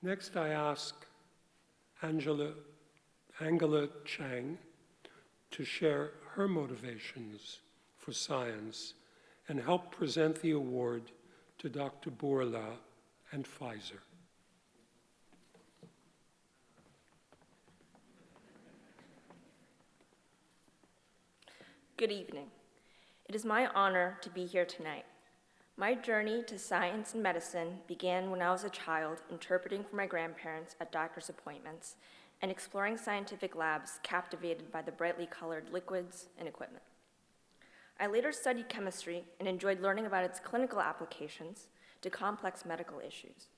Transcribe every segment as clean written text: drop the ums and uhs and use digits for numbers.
Next, I ask Angela Chang to share her motivations for science and help present the award to Dr. Borla and Pfizer. Good evening. It is my honor to be here tonight. My journey to science and medicine began when I was a child, interpreting for my grandparents at doctor's appointments and exploring scientific labs, captivated by the brightly colored liquids and equipment. I later studied chemistry and enjoyed learning about its clinical applications to complex medical issues.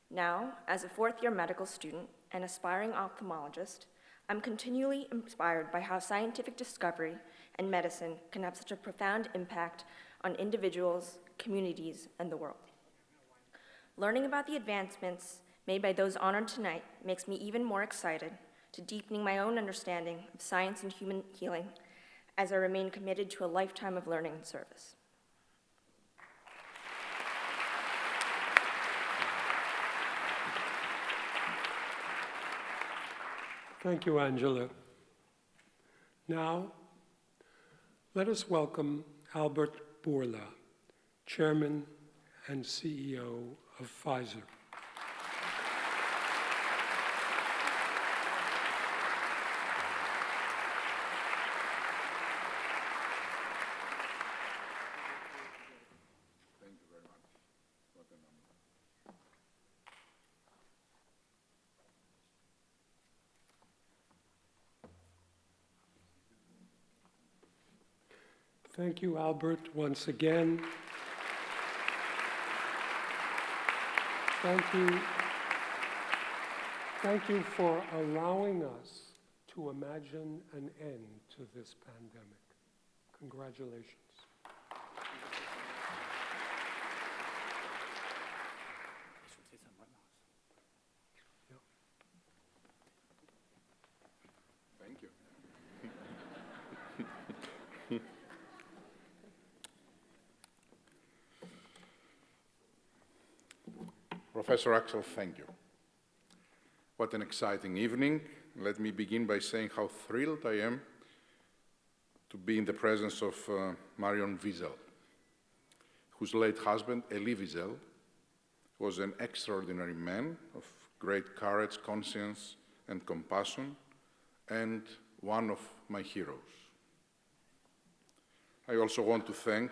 Now, as a fourth-year medical student and aspiring ophthalmologist, I'm continually inspired by how scientific discovery and medicine can have such a profound impact on individuals, communities, and the world. Learning about the advancements made by those honored tonight makes me even more excited to deepening my own understanding of science and human healing as I remain committed to a lifetime of learning and service. Thank you, Angela. Now, let us welcome Albert Borla, Chairman and CEO of Pfizer. Thank you very much. What an honor. Thank you, Albert, once again. Thank you for allowing us to imagine an end to this pandemic. Congratulations. Thank you. Professor Axel, thank you. What an exciting evening. Let me begin by saying how thrilled I am to be in the presence of Marion Wiesel, whose late husband, Elie Wiesel, was an extraordinary man of great courage, conscience, and compassion, and one of my heroes. I also want to thank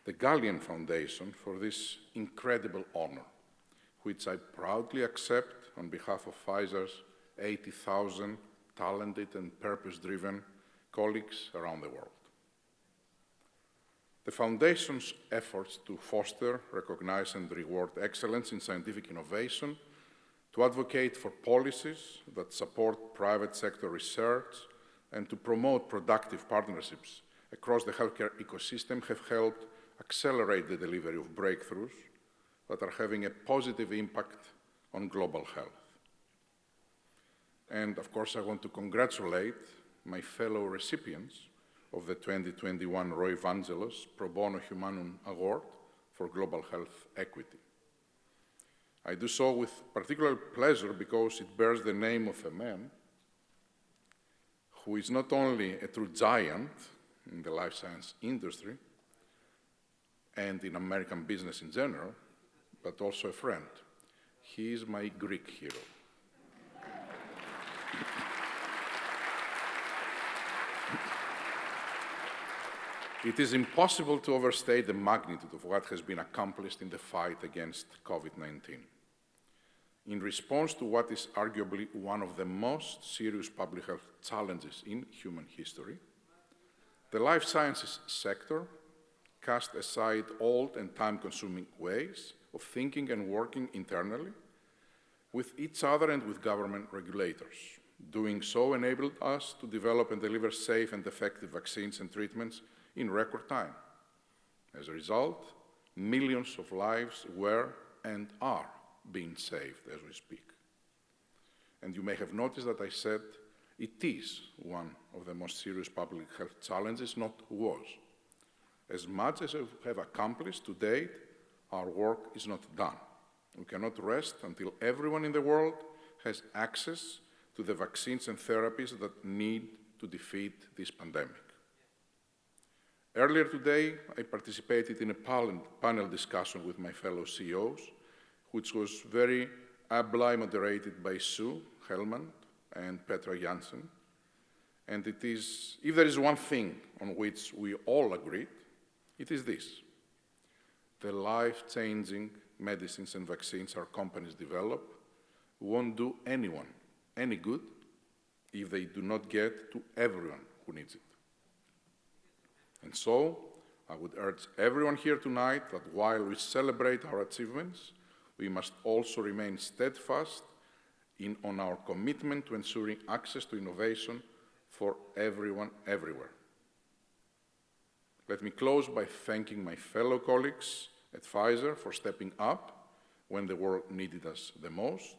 the Galien Foundation for this incredible honor, which I proudly accept on behalf of Pfizer's 80,000 talented and purpose-driven colleagues around the world. The Foundation's efforts to foster, recognize, and reward excellence in scientific innovation, to advocate for policies that support private sector research, and to promote productive partnerships across the healthcare ecosystem have helped accelerate the delivery of breakthroughs that are having a positive impact on global health. And of course, I want to congratulate my fellow recipients of the 2021 Roy Vagelos Pro Bono Humanum Award for Global Health Equity. I do so with particular pleasure because it bears the name of a man who is not only a true giant in the life science industry and in American business in general, but also a friend. He is my Greek hero. It is impossible to overstate the magnitude of what has been accomplished in the fight against COVID-19. In response to what is arguably one of the most serious public health challenges in human history, the life sciences sector cast aside old and time-consuming ways of thinking and working internally with each other and with government regulators. Doing so enabled us to develop and deliver safe and effective vaccines and treatments in record time. As a result, millions of lives were and are being saved as we speak. And you may have noticed that I said it is one of the most serious public health challenges, not was. as much as we have accomplished to date, our work is not done. We cannot rest until everyone in the world has access to the vaccines and therapies that need to defeat this pandemic. Earlier today, I participated in a panel discussion with my fellow CEOs, which was very ably moderated by Sue Hellman and Petra Janssen. And it is, if there is one thing on which we all agreed, it is this: the life-changing medicines and vaccines our companies develop won't do anyone any good if they do not get to everyone who needs it. And so, I would urge everyone here tonight that while we celebrate our achievements, we must also remain steadfast on our commitment to ensuring access to innovation for everyone, everywhere. Let me close by thanking my fellow colleagues at Pfizer for stepping up when the world needed us the most.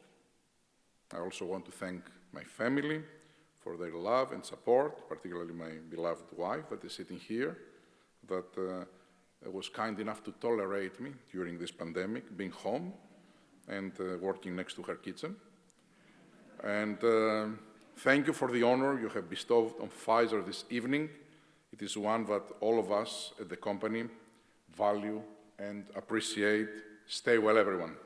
I also want to thank my family for their love and support, particularly my beloved wife that is sitting here, that was kind enough to tolerate me during this pandemic, being home and working next to her kitchen. And thank you for the honor you have bestowed on Pfizer this evening. It is one that all of us at the company value and appreciate. Stay well, everyone.